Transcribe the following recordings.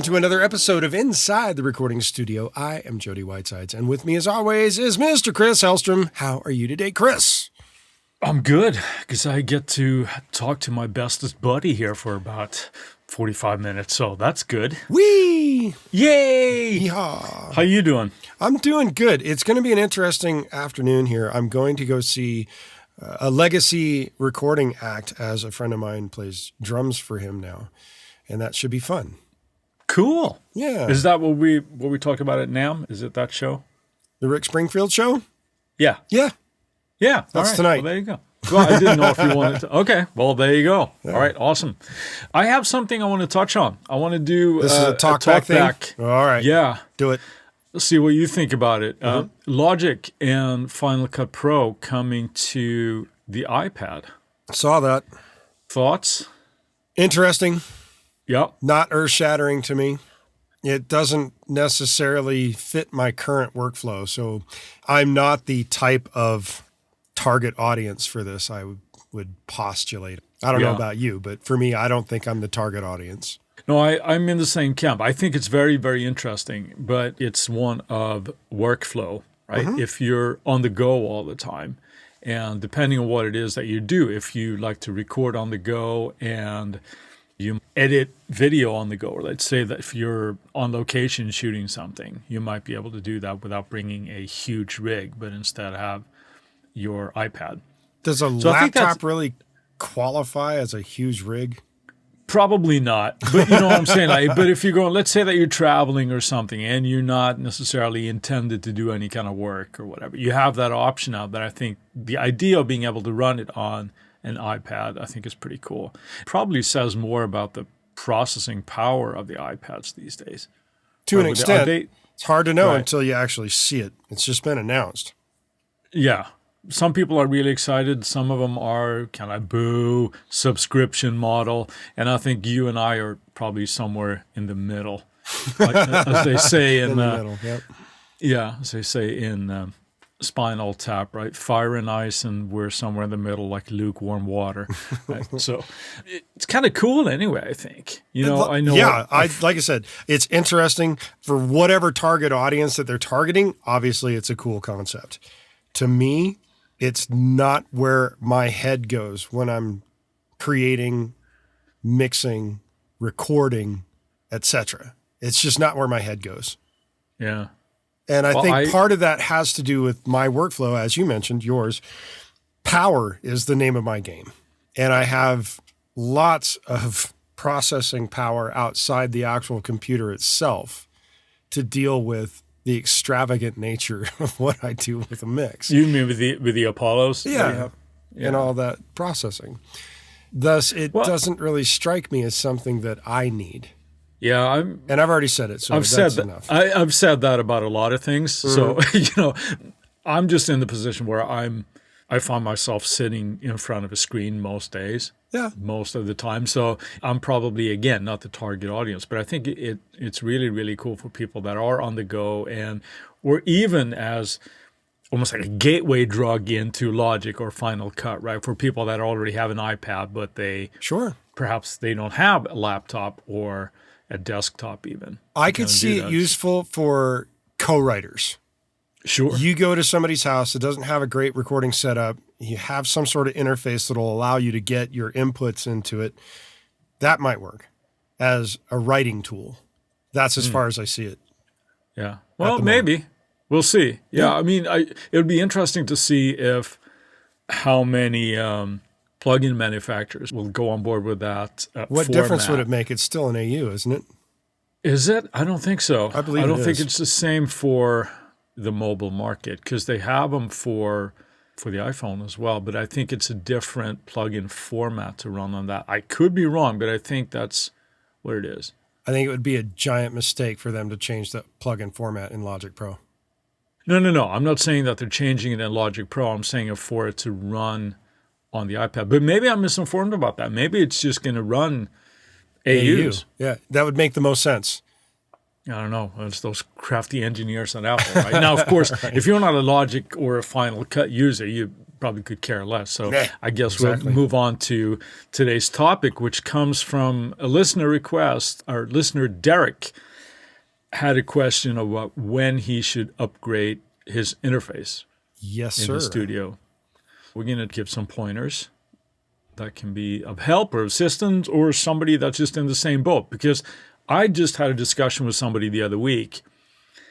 welcome to another episode of Inside the Recording Studio. I am Jody Whitesides, and with me as always is Mr. Chris Hellstrom. How are you today, Chris? I'm good, because I get to talk to my bestest buddy here for about 45 minutes, so that's good. Whee! Yay! Yeehaw! How you doing? I'm doing good. It's going to be an interesting afternoon here. I'm going to go see a legacy recording act as a friend of mine plays drums for him now, and that should be fun. Cool. Yeah. Is that what we talked about at NAMM? Is it that show? The Rick Springfield show? Yeah. Yeah. Yeah. That's all right. tonight. Well, there you go. Well, I didn't know if you wanted to. Okay. Well, there you go. Yeah. All right. Awesome. I have something I want to touch on. I want to do this is a talk back thing? All right. Yeah. Do it. Let's see what you think about it. Logic and Final Cut Pro coming to the iPad. Saw that. Thoughts? Interesting. Yep. Not earth-shattering to me. It doesn't necessarily fit my current workflow, so I'm not the type of target audience for this, I would postulate. I don't know about you, but for me, I don't think I'm the target audience. No, I'm in the same camp. I think it's very, very interesting, but it's one of workflow, right? Mm-hmm. If you're on the go all the time, and depending on what it is that you do, if you like to record on the go and you edit video on the go, or let's say that if you're on location shooting something, you might be able to do that without bringing a huge rig, but instead have your iPad. Does a laptop really qualify as a huge rig? Probably not, but you know what I'm saying? But if you're going, let's say that you're traveling or something and you're not necessarily intended to do any kind of work or whatever, you have that option out there. I think the idea of being able to run it on an iPad, I think is pretty cool. Probably says more about the processing power of the iPads these days. To an extent, it's hard to know until you actually see it. It's just been announced. Yeah. Some people are really excited. Some of them are kind of boo, subscription model. And I think you and I are probably somewhere in the middle, as they say in the middle. Yep. Yeah, as they say in Spinal Tap, right? Fire and ice, and we're somewhere in the middle, like lukewarm water. Right? So it's kind of cool, anyway. I think I know. Yeah, like I said, it's interesting for whatever target audience that they're targeting. Obviously, it's a cool concept. To me, it's not where my head goes when I'm creating, mixing, recording, etc. It's just not where my head goes. Yeah. And I think part of that has to do with my workflow, as you mentioned, yours. Power is the name of my game. And I have lots of processing power outside the actual computer itself to deal with the extravagant nature of what I do with a mix. You mean with the Apollos? Yeah. And all that processing. Thus, it doesn't really strike me as something that I need. Yeah, and I've already said it, so that's enough. I've said that about a lot of things. Mm-hmm. So, I'm just in the position where I find myself sitting in front of a screen most days. Yeah. Most of the time. So I'm probably, again, not the target audience, but I think it's really, really cool for people that are on the go or even as almost like a gateway drug into Logic or Final Cut, right? For people that already have an iPad, but perhaps they don't have a laptop or a desktop even. I could see it useful for co-writers. Sure. You go to somebody's house that doesn't have a great recording setup. You have some sort of interface that will allow you to get your inputs into it. That might work as a writing tool. That's as far as I see it. Yeah. Well, maybe. We'll see. Yeah. I mean, it would be interesting to see how many plugin manufacturers will go on board with that What difference would it make? It's still an AU, isn't it? Is it? I don't think so. I believe I don't think it's the same for the mobile market because they have them for the iPhone as well, but I think it's a different plugin format to run on that. I could be wrong, but I think that's what it is. I think it would be a giant mistake for them to change the plugin format in Logic Pro. No. I'm not saying that they're changing it in Logic Pro. I'm saying for it to run on the iPad. But maybe I'm misinformed about that. Maybe it's just going to run AUs. Yeah, that would make the most sense. I don't know. It's those crafty engineers at Apple, right? Now, of course, if you're not a Logic or a Final Cut user, you probably could care less. So Yeah, I guess exactly. we'll move on to today's topic, which comes from a listener request. Our listener, Derek, had a question about when he should upgrade his interface Yes, in sir. his studio. We're going to give some pointers that can be of help or assistance or somebody that's just in the same boat. Because I just had a discussion with somebody the other week.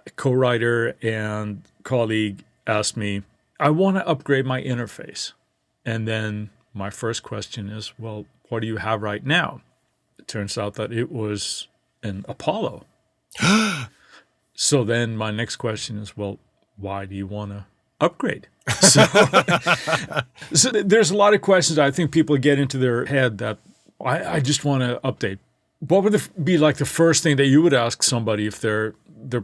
A co-writer and colleague asked me, I want to upgrade my interface. And then my first question is, well, what do you have right now? It turns out that it was an Apollo. So then my next question is, well, why do you want to upgrade? So, so there's a lot of questions I think people get into their head that I just want to update. What would be like the first thing that you would ask somebody if they're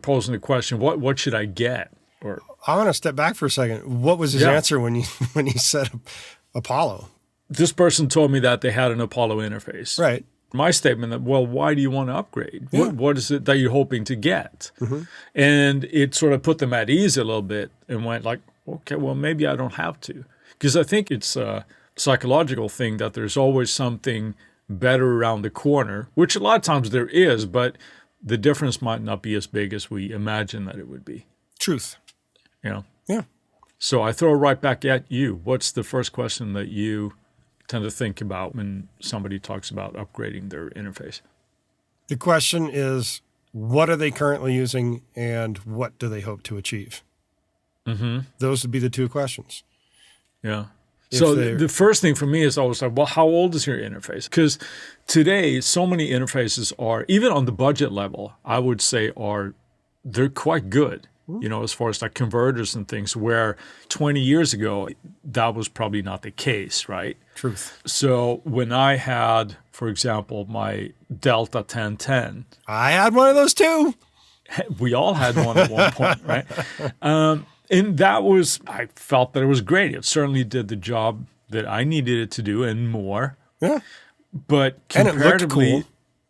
posing the question, what should I get? Or I want to step back for a second. What was his answer when he said Apollo? This person told me that they had an Apollo interface. Right. My statement that, well, why do you want to upgrade? Yeah. What is it that you're hoping to get? Mm-hmm. And it sort of put them at ease a little bit and went like, okay, well, maybe I don't have to. Because I think it's a psychological thing that there's always something better around the corner, which a lot of times there is, but the difference might not be as big as we imagine that it would be. Truth. You know? Yeah. So I throw it right back at you. What's the first question that you tend to think about when somebody talks about upgrading their interface? The question is, what are they currently using and what do they hope to achieve? Mm-hmm. Those would be the two questions. Yeah. So the first thing for me is always like, well, how old is your interface? Because today, so many interfaces are, even on the budget level, I would say they're quite good. You know, as far as like converters and things, where 20 years ago, that was probably not the case, right? Truth. So when I had, for example, my Delta 1010. I had one of those too. We all had one at one point, right? And that was, I felt that it was great. It certainly did the job that I needed it to do and more. Yeah. But comparatively,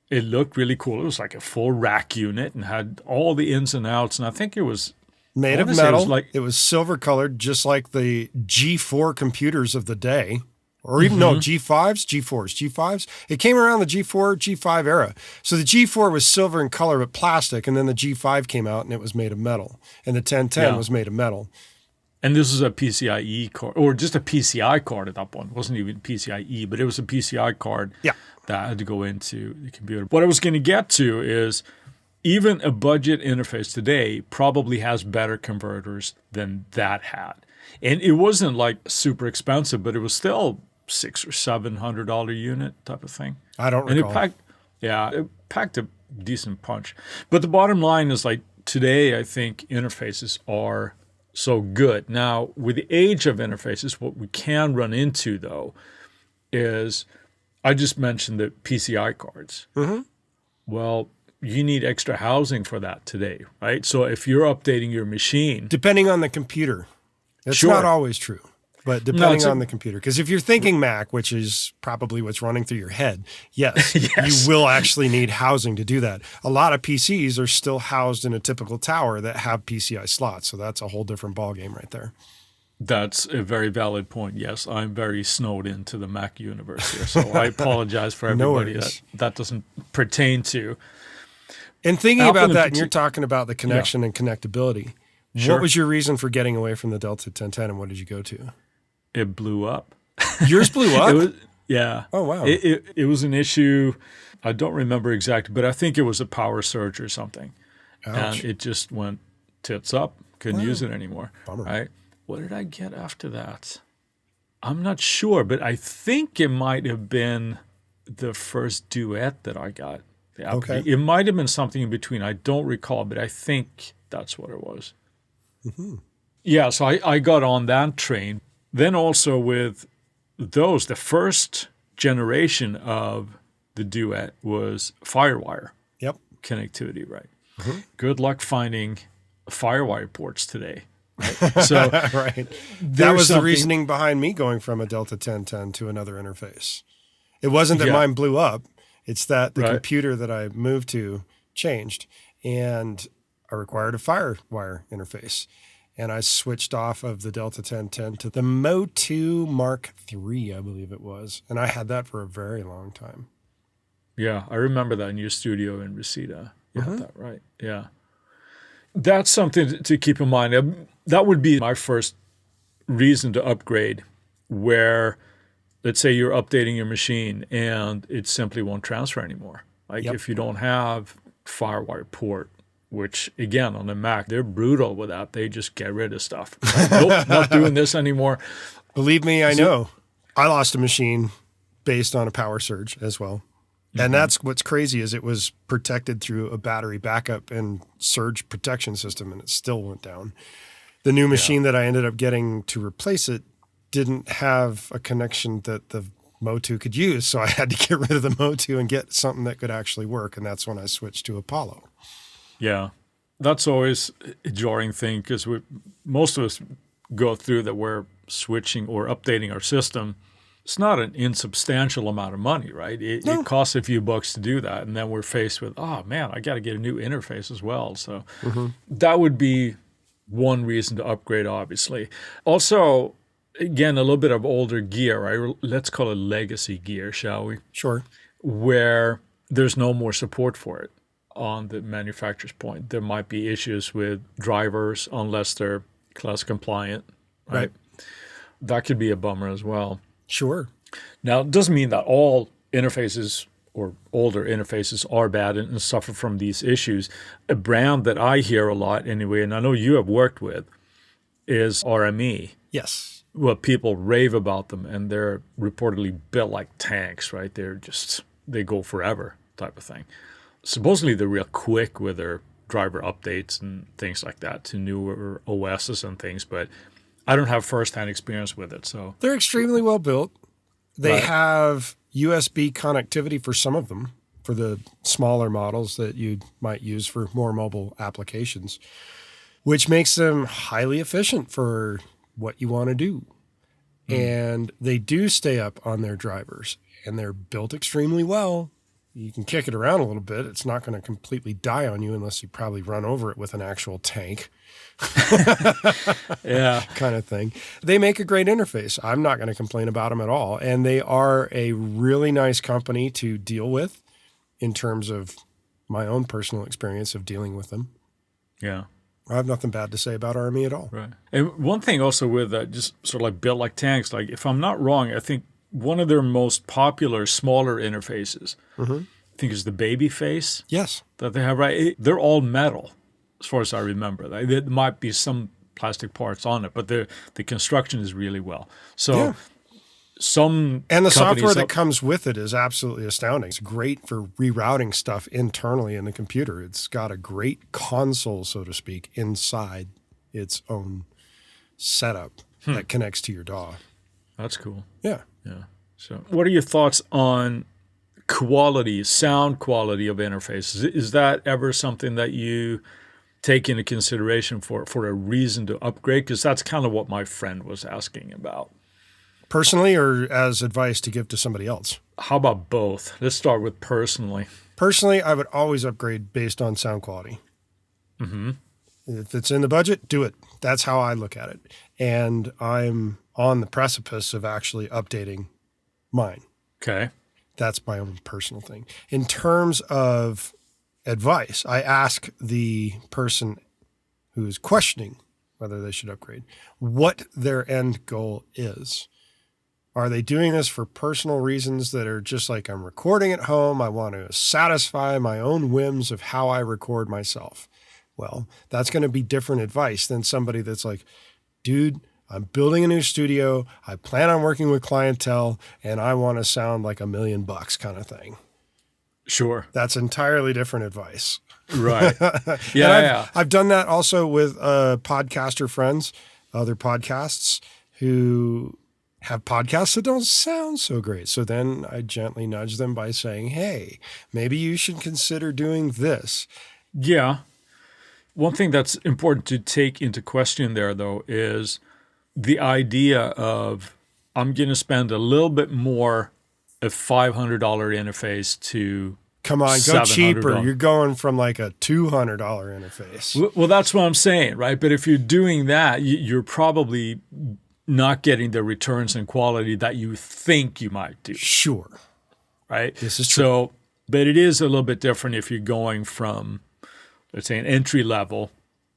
it looked really cool. It was like a full rack unit and had all the ins and outs. And I think it was made of metal. It was silver colored, just like the G4 computers of the day. Or even, no, G5s, G4s. It came around the G4, G5 era. So the G4 was silver in color but plastic, and then the G5 came out and it was made of metal. And the 1010 was made of metal. And this is a PCIe card, or just a PCI card at that point. It wasn't even PCIe, but it was a PCI card that had to go into the computer. What I was going to get to is even a budget interface today probably has better converters than that had. And it wasn't like super expensive, but it was still $600 or $700 unit type of thing. I don't recall. And it packed a decent punch. But the bottom line is like today, I think interfaces are so good. Now, with the age of interfaces, what we can run into though is, I just mentioned the PCI cards. Mm-hmm. Well, you need extra housing for that today, right? So if you're updating your machine, depending on the computer, it's not always true. But depending on the computer. Because if you're thinking Mac, which is probably what's running through your head, yes, you will actually need housing to do that. A lot of PCs are still housed in a typical tower that have PCI slots. So that's a whole different ballgame right there. That's a very valid point. Yes, I'm very snowed into the Mac universe here. So I apologize for everybody that doesn't pertain to. And thinking about that, and you're talking about the connection and connectability. Sure. What was your reason for getting away from the Delta 1010 and what did you go to? It blew up. Yours blew up? Oh, wow. It was an issue. I don't remember exactly, but I think it was a power surge or something. Ouch. And it just went tits up. Couldn't use it anymore. Bummer. Right? What did I get after that? I'm not sure, but I think it might have been the first Duet that I got. Okay. It might have been something in between. I don't recall, but I think that's what it was. Mm-hmm. Yeah, so I got on that train. Then also with those, the first generation of the Duet was FireWire connectivity, right? Mm-hmm. Good luck finding FireWire ports today. Right? So right. That was the reasoning behind me going from a Delta 1010 to another interface. It wasn't that mine blew up. It's that the computer that I moved to changed, and I required a FireWire interface. and I switched off of the Delta 1010 to the Mo2 Mark III, I believe it was. And I had that for a very long time. Yeah, I remember that in your studio in Reseda. You had that right. Yeah. That's something to keep in mind. That would be my first reason to upgrade, where let's say you're updating your machine and it simply won't transfer anymore. Like if you don't have FireWire port, which again on the Mac, they're brutal with that. They just get rid of stuff. Like, nope, not doing this anymore. Believe me, I know. I lost a machine based on a power surge as well. And that's what's crazy is it was protected through a battery backup and surge protection system, and it still went down. The new machine that I ended up getting to replace it didn't have a connection that the Mo2 could use, so I had to get rid of the Mo2 and get something that could actually work, and that's when I switched to Apollo. Yeah, that's always a jarring thing because most of us go through that we're switching or updating our system. It's not an insubstantial amount of money, right? It costs a few bucks to do that. And then we're faced with, oh, man, I got to get a new interface as well. So that would be one reason to upgrade, obviously. Also, again, a little bit of older gear, right? Let's call it legacy gear, shall we? Sure. Where there's no more support for it on the manufacturer's point. There might be issues with drivers unless they're class compliant, right? That could be a bummer as well. Sure. Now, it doesn't mean that all interfaces or older interfaces are bad and suffer from these issues. A brand that I hear a lot anyway, and I know you have worked with, is RME. Yes. Well, people rave about them, and they're reportedly built like tanks, right? They go forever type of thing. Supposedly, they're real quick with their driver updates and things like that to newer OSs and things, but I don't have firsthand experience with it, so they're extremely well built. They have USB connectivity for some of them, for the smaller models that you might use for more mobile applications, which makes them highly efficient for what you want to do. And they do stay up on their drivers, and they're built extremely well. You can kick it around a little bit. It's not going to completely die on you unless you probably run over it with an actual tank. Kind of thing. They make a great interface. I'm not going to complain about them at all. And they are a really nice company to deal with in terms of my own personal experience of dealing with them. Yeah. I have nothing bad to say about RME at all. Right. And one thing also with just sort of like built like tanks, like if I'm not wrong, I think one of their most popular smaller interfaces, I think is the baby face. Yes. That they have, right? They're all metal, as far as I remember. There might be some plastic parts on it, but the construction is really well. So some and the software that comes with it is absolutely astounding. It's great for rerouting stuff internally in the computer. It's got a great console, so to speak, inside its own setup that connects to your DAW. That's cool. Yeah. Yeah. So what are your thoughts on quality, sound quality of interfaces? Is that ever something that you take into consideration for a reason to upgrade? Because that's kind of what my friend was asking about. Personally, or as advice to give to somebody else? How about both? Let's start with personally. Personally, I would always upgrade based on sound quality. If it's in the budget, do it. That's how I look at it. And I'm on the precipice of actually updating mine. Okay. That's my own personal thing. In terms of advice, I ask the person who's questioning whether they should upgrade what their end goal is. Are they doing this for personal reasons that are just like, I'm recording at home, I want to satisfy my own whims of how I record myself? Well, that's going to be different advice than somebody that's like, dude, I'm building a new studio, I plan on working with clientele, and I want to sound like $1 million kind of thing. Sure. That's entirely different advice. Right. I've done that also with podcaster friends, other podcasts who have podcasts that don't sound so great. So then I gently nudge them by saying, hey, maybe you should consider doing this. Yeah. One thing that's important to take into question there, though, is the idea of I'm going to spend a little bit more, a $500 interface to Come on, go cheaper. You're going from like a $200 interface. Well, that's what I'm saying, right? But if you're doing that, you're probably not getting the returns and quality that you think you might do. Sure. Right? This is true. So, but it is a little bit different if you're going from, let's say, an entry-level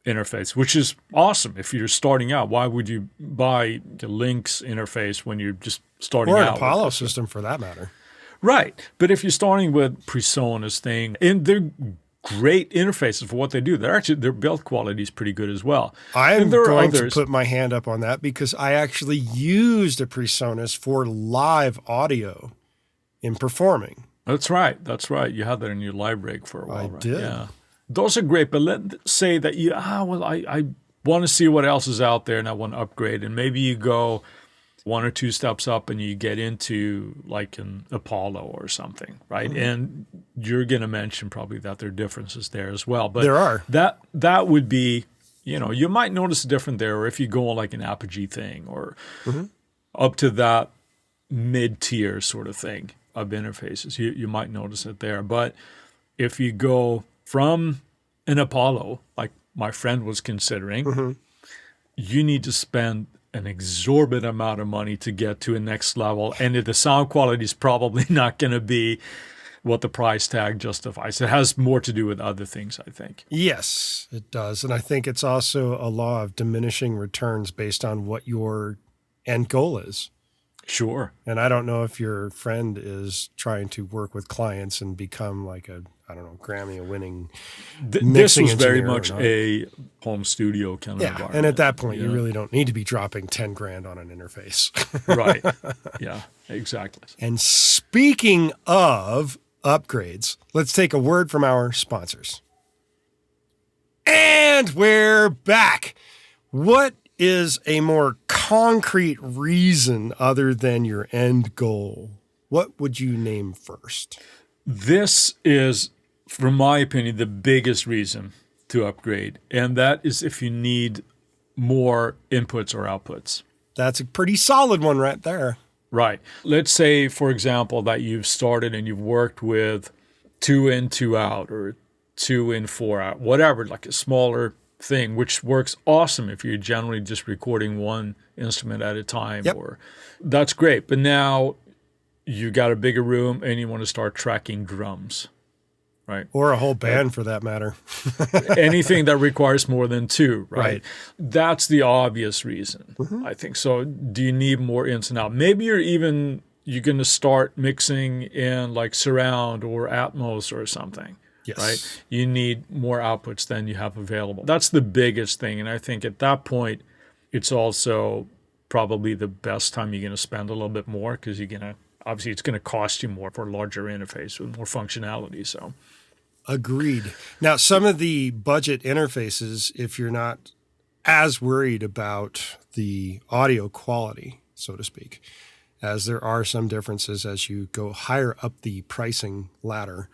interface, which is awesome. If you're starting out, why would you buy the Lynx interface when you're just starting out? Or an Apollo system for that matter. Right. But if you're starting with PreSonus thing, and they're great interfaces for what they do, their build quality is pretty good as well. I'm going to put my hand up on that because I actually used a PreSonus for live audio in performing. That's right. That's right. You had that in your live rig for a while, right? I did. Yeah. Those are great, but let's say that I want to see what else is out there and I want to upgrade. And maybe you go one or two steps up and you get into like an Apollo or something, right? Mm-hmm. And you're going to mention probably that there are differences there as well. But there are. That would be, you might notice a difference there, or if you go on like an Apogee thing or up to that mid-tier sort of thing of interfaces, you might notice it there. But if you go from an Apollo, like my friend was considering, you need to spend an exorbitant amount of money to get to a next level, and the sound quality is probably not going to be what the price tag justifies. It has more to do with other things, I think. Yes, it does. And I think it's also a law of diminishing returns based on what your end goal is. Sure. And I don't know if your friend is trying to work with clients and become like a, Grammy-winning this was very much a home studio kind of environment. And at that point, you really don't need to be dropping $10,000 on an interface. Right. Yeah, exactly. And speaking of upgrades, let's take a word from our sponsors. And we're back. What is a more concrete reason other than your end goal? What would you name first? This is, from my opinion, the biggest reason to upgrade, and that is if you need more inputs or outputs. That's a pretty solid one right there. Right. Let's say, for example, that you've started and you've worked with 2 in, 2 out, or 2 in, 4 out, whatever, like a smaller thing, which works awesome if you're generally just recording one instrument at a time. Yep. Or that's great. But now you got a bigger room and you want to start tracking drums, right? Or a whole band for that matter. Anything that requires more than 2, right? That's the obvious reason, I think. So do you need more ins and out? Maybe you're going to start mixing in like surround or Atmos or something. Yes. Right? You need more outputs than you have available. That's the biggest thing. And I think at that point, it's also probably the best time you're going to spend a little bit more because obviously it's going to cost you more for a larger interface with more functionality. So, agreed. Now, some of the budget interfaces, if you're not as worried about the audio quality, so to speak, as there are some differences as you go higher up the pricing ladder,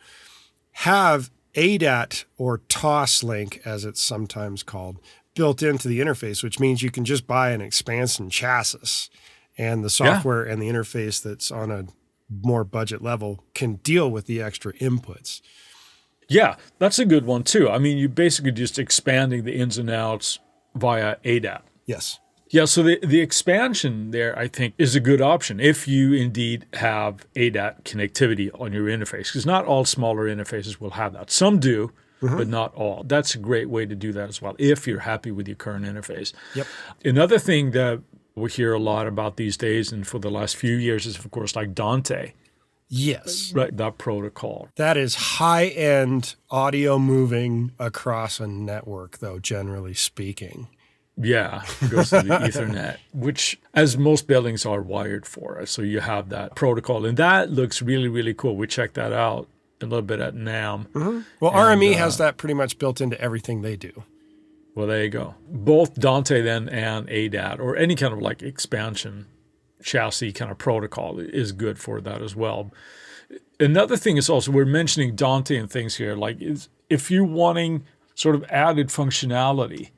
have ADAT or TOS link, as it's sometimes called, built into the interface, which means you can just buy an expansion chassis and the software and the interface that's on a more budget level can deal with the extra inputs. Yeah, that's a good one too. I mean, you're basically just expanding the ins and outs via ADAT. Yes. Yeah, so the expansion there, I think, is a good option if you indeed have ADAT connectivity on your interface, because not all smaller interfaces will have that. Some do, but not all. That's a great way to do that as well, if you're happy with your current interface. Yep. Another thing that we hear a lot about these days and for the last few years is, of course, like Dante. Yes. Right, that protocol. That is high-end audio moving across a network, though, generally speaking. Yeah, it goes to the Ethernet, which, as most buildings are wired for. So you have that protocol. And that looks really, really cool. We checked that out a little bit at NAMM. Well, RME has that pretty much built into everything they do. Well, there you go. Both Dante then and ADAT, or any kind of like expansion chassis kind of protocol, is good for that as well. Another thing is also, we're mentioning Dante and things here, like if you're wanting sort of added functionality.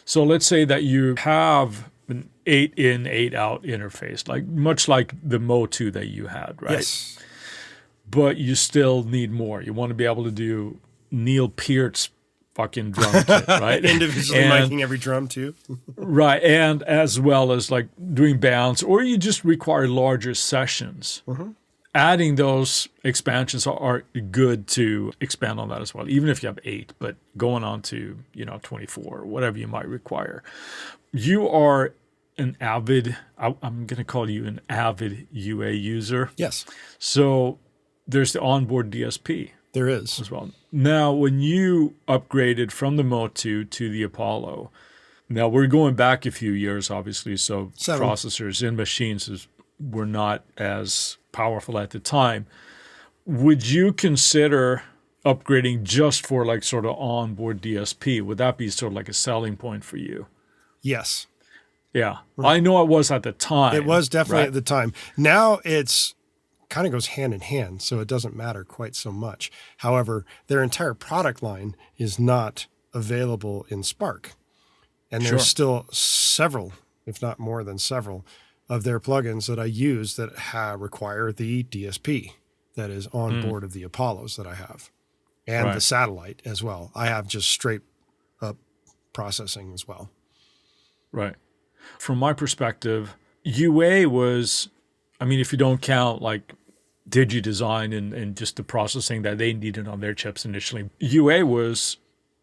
So let's say that you have an 8 in, 8 out interface, like much like the Mo2 that you had, right? Yes. but you still need more. You want to be able to do Neil Peart's fucking drum kit, right? Individually miking every drum too. Right, and as well as like doing bounds, or you just require larger sessions. Adding those expansions are good to expand on that as well, even if you have 8, but going on to 24 or whatever you might require. You are an avid, I'm going to call you an avid UA user. Yes. So there's the onboard DSP. There is. As well. Now, when you upgraded from the Motu to the Apollo, now we're going back a few years, obviously, so processors in machines were not as powerful at the time. Would you consider upgrading just for like sort of onboard DSP? Would that be sort of like a selling point for you? Yes. Yeah. I know it was at the time. It was definitely at the time. Now it's kind of goes hand in hand, so it doesn't matter quite so much. However, their entire product line is not available in Spark. And there's still several, if not more than several, of their plugins that I use that require the DSP that is on board of the Apollos that I have, and the satellite as well. I have just straight up processing as well. Right. From my perspective, UA was, I mean, if you don't count like DigiDesign and just the processing that they needed on their chips initially, UA was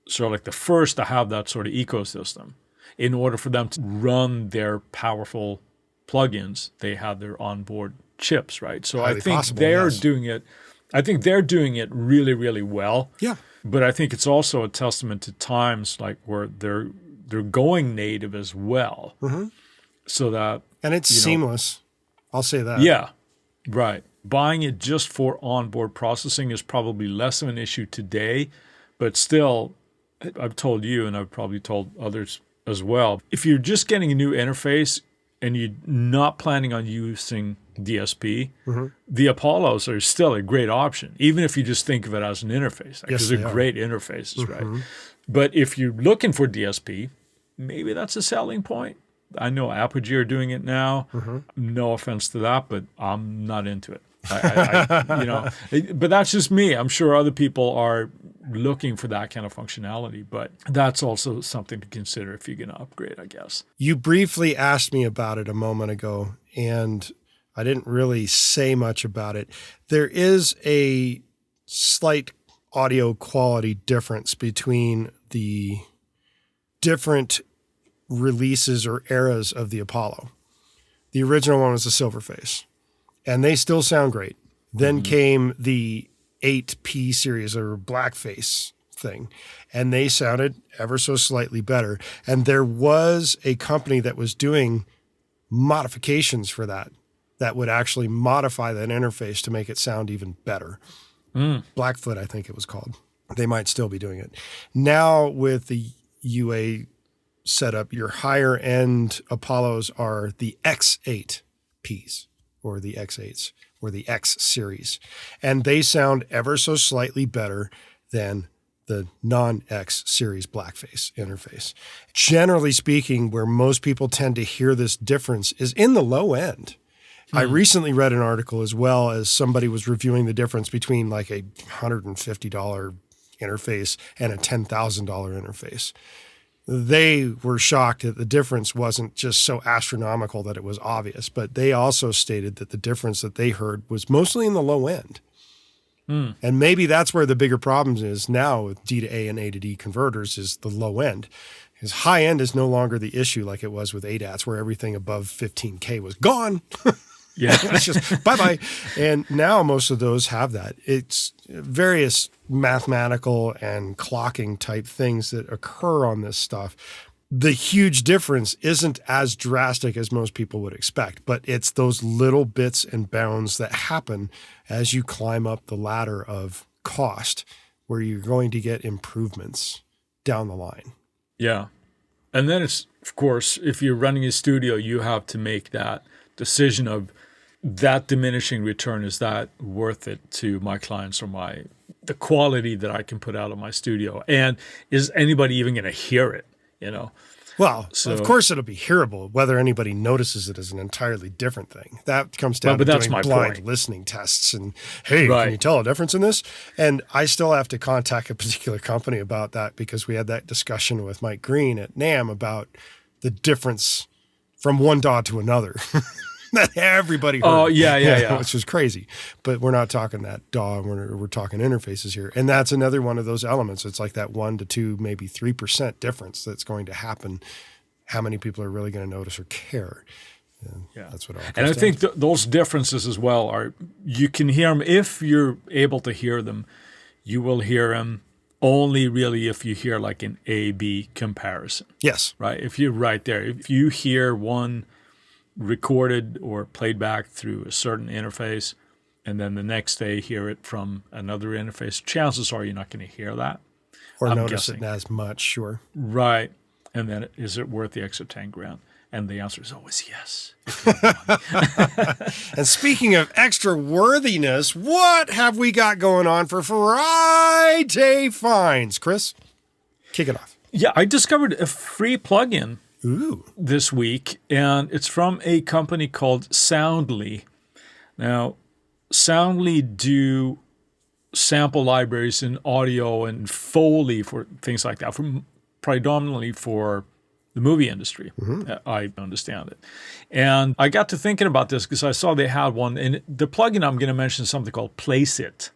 sort of like the first to have that sort of ecosystem. In order for them to run their powerful plugins, they had their onboard chips, right? So I think they're doing it. I think they're doing it really, really well. Yeah. But I think it's also a testament to times like where they're going native as well. So that and it's seamless. I'll say that. Yeah. Right. Buying it just for onboard processing is probably less of an issue today, but still, I've told you and I've probably told others as well, if you're just getting a new interface and you're not planning on using DSP, the Apollos are still a great option, even if you just think of it as an interface. Because they're great interfaces, right? But if you're looking for DSP, maybe that's a selling point. I know Apogee are doing it now. No offense to that, but I'm not into it. But that's just me. I'm sure other people are looking for that kind of functionality, but that's also something to consider if you're going to upgrade, I guess. You briefly asked me about it a moment ago, and I didn't really say much about it. There is a slight audio quality difference between the different releases or eras of the Apollo. The original one was the Silverface, and they still sound great. Then came the 8P series or Blackface thing, and they sounded ever so slightly better. And there was a company that was doing modifications for that would actually modify that interface to make it sound even better. Blackfoot, I think it was called. They might still be doing it. Now with the UA setup, your higher end Apollos are the X8Ps or the X8s or the X series. And they sound ever so slightly better than the non-X series Blackface interface. Generally speaking, where most people tend to hear this difference is in the low end. I recently read an article as well as somebody was reviewing the difference between like a $150 interface and a $10,000 interface. They were shocked that the difference wasn't just so astronomical that it was obvious, but they also stated that the difference that they heard was mostly in the low end. And maybe that's where the bigger problems is now with D to A and A to D converters is the low end. Because high end is no longer the issue like it was with ADATs, where everything above 15K was gone. It's just bye-bye. And now most of those have that. It's various mathematical and clocking type things that occur on this stuff. The huge difference isn't as drastic as most people would expect, but it's those little bits and bounds that happen as you climb up the ladder of cost where you're going to get improvements down the line. Yeah. And then it's, of course, if you're running a studio, you have to make that decision of that diminishing return. Is that worth it to my clients or the quality that I can put out of my studio? And is anybody even going to hear it? Well, of course it'll be hearable. Whether anybody notices it is an entirely different thing. That comes down to doing blind listening tests. And, hey, can you tell a difference in this? And I still have to contact a particular company about that because we had that discussion with Mike Green at NAMM about the difference from one DAW to another. That everybody heard. Oh, yeah. Which was crazy. But we're not talking that DAW. We're talking interfaces here. And that's another one of those elements. It's like that 1 to 2, maybe 3% difference that's going to happen. How many people are really going to notice or care? And that's what all comes And I down think to. those differences as well are, you can hear them. If you're able to hear them, you will hear them only really if you hear like an A-B comparison. Yes. Right? If you're right there. If you hear one recorded or played back through a certain interface, and then the next day hear it from another interface, chances are you're not going to hear that. Or notice it as much, sure. Right. And then is it worth the extra 10 grand? And the answer is always yes. And speaking of extra worthiness, what have we got going on for Friday Finds? Chris, kick it off. Yeah, I discovered a free plugin this week, and it's from a company called Soundly. Now, Soundly do sample libraries in audio and Foley for things like that, predominantly for the movie industry. I understand it. And I got to thinking about this because I saw they had one, and the plugin I'm going to mention is something called Place It.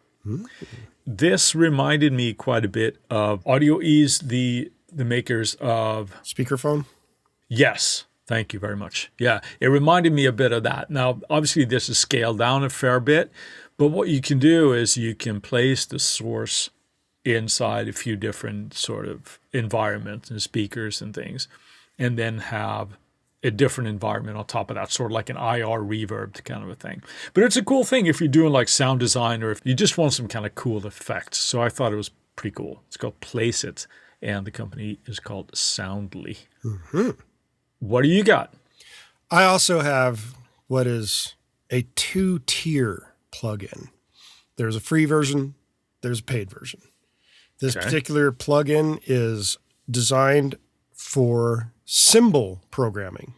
This reminded me quite a bit of Audio Ease, the makers of Speakerphone? Yes. Thank you very much. Yeah, it reminded me a bit of that. Now, obviously, this is scaled down a fair bit, but what you can do is you can place the source inside a few different sort of environments and speakers and things, and then have a different environment on top of that, sort of like an IR reverb kind of a thing. But it's a cool thing if you're doing like sound design or if you just want some kind of cool effects. So I thought it was pretty cool. It's called Place It, and the company is called Soundly. What do you got? I also have what is a 2-tier plugin. There's a free version, there's a paid version. This particular plugin is designed for cymbal programming.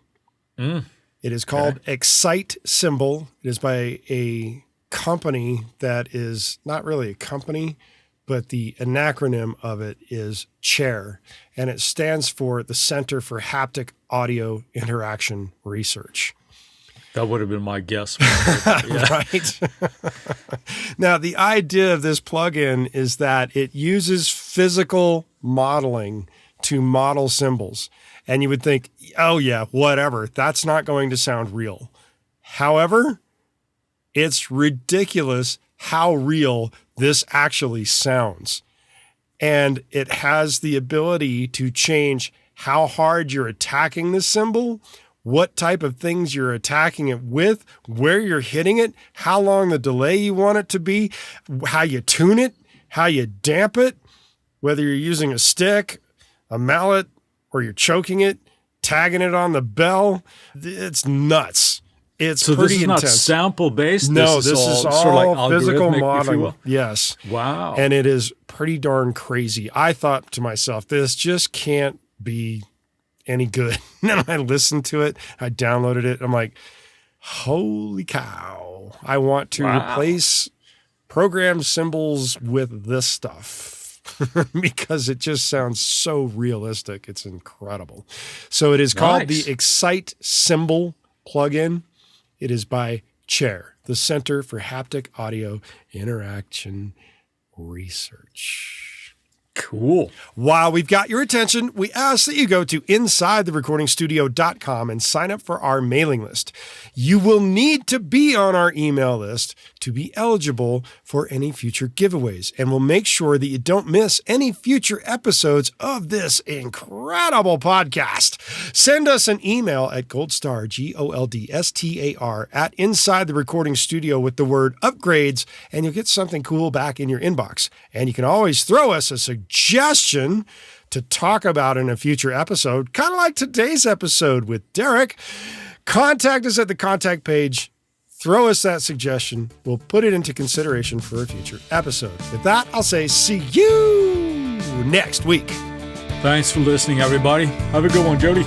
It is called Excite Cymbal. It is by a company that is not really a company, but the acronym of it is CHAIR, and it stands for the Center for Haptic Audio Interaction Research. That would have been my guess. Right. Now, the idea of this plugin is that it uses physical modeling to model cymbals. And you would think, oh yeah, whatever, that's not going to sound real. However, it's ridiculous how real this actually sounds. And it has the ability to change how hard you're attacking the cymbal, what type of things you're attacking it with, where you're hitting it, how long the delay you want it to be, how you tune it, how you damp it, whether you're using a stick, a mallet, or you're choking it, tagging it on the bell. It's nuts. It's so pretty this is intense. Not sample-based? No, this is all sort of like physical modeling, if you will. Yes. Wow. And it is pretty darn crazy. I thought to myself, this just can't be any good. And then I listened to it. I downloaded it. I'm like, holy cow. I want to replace programmed cymbals with this stuff because it just sounds so realistic. It's incredible. So it is called the Excite Cymbal plugin. It is by CHAIR, the Center for Haptic Audio Interaction Research. Cool. While we've got your attention, we ask that you go to InsideTheRecordingStudio.com and sign up for our mailing list. You will need to be on our email list to be eligible for any future giveaways, and we'll make sure that you don't miss any future episodes of this incredible podcast. Send us an email at goldstar, GOLDSTAR, at Inside the Recording Studio with the word upgrades, and you'll get something cool back in your inbox. And you can always throw us a suggestion to talk about in a future episode, kind of like today's episode with Derek. Contact us at the contact page. Throw us that suggestion. We'll put it into consideration for a future episode. With that, I'll say see you next week. Thanks for listening, everybody. Have a good one, Jody.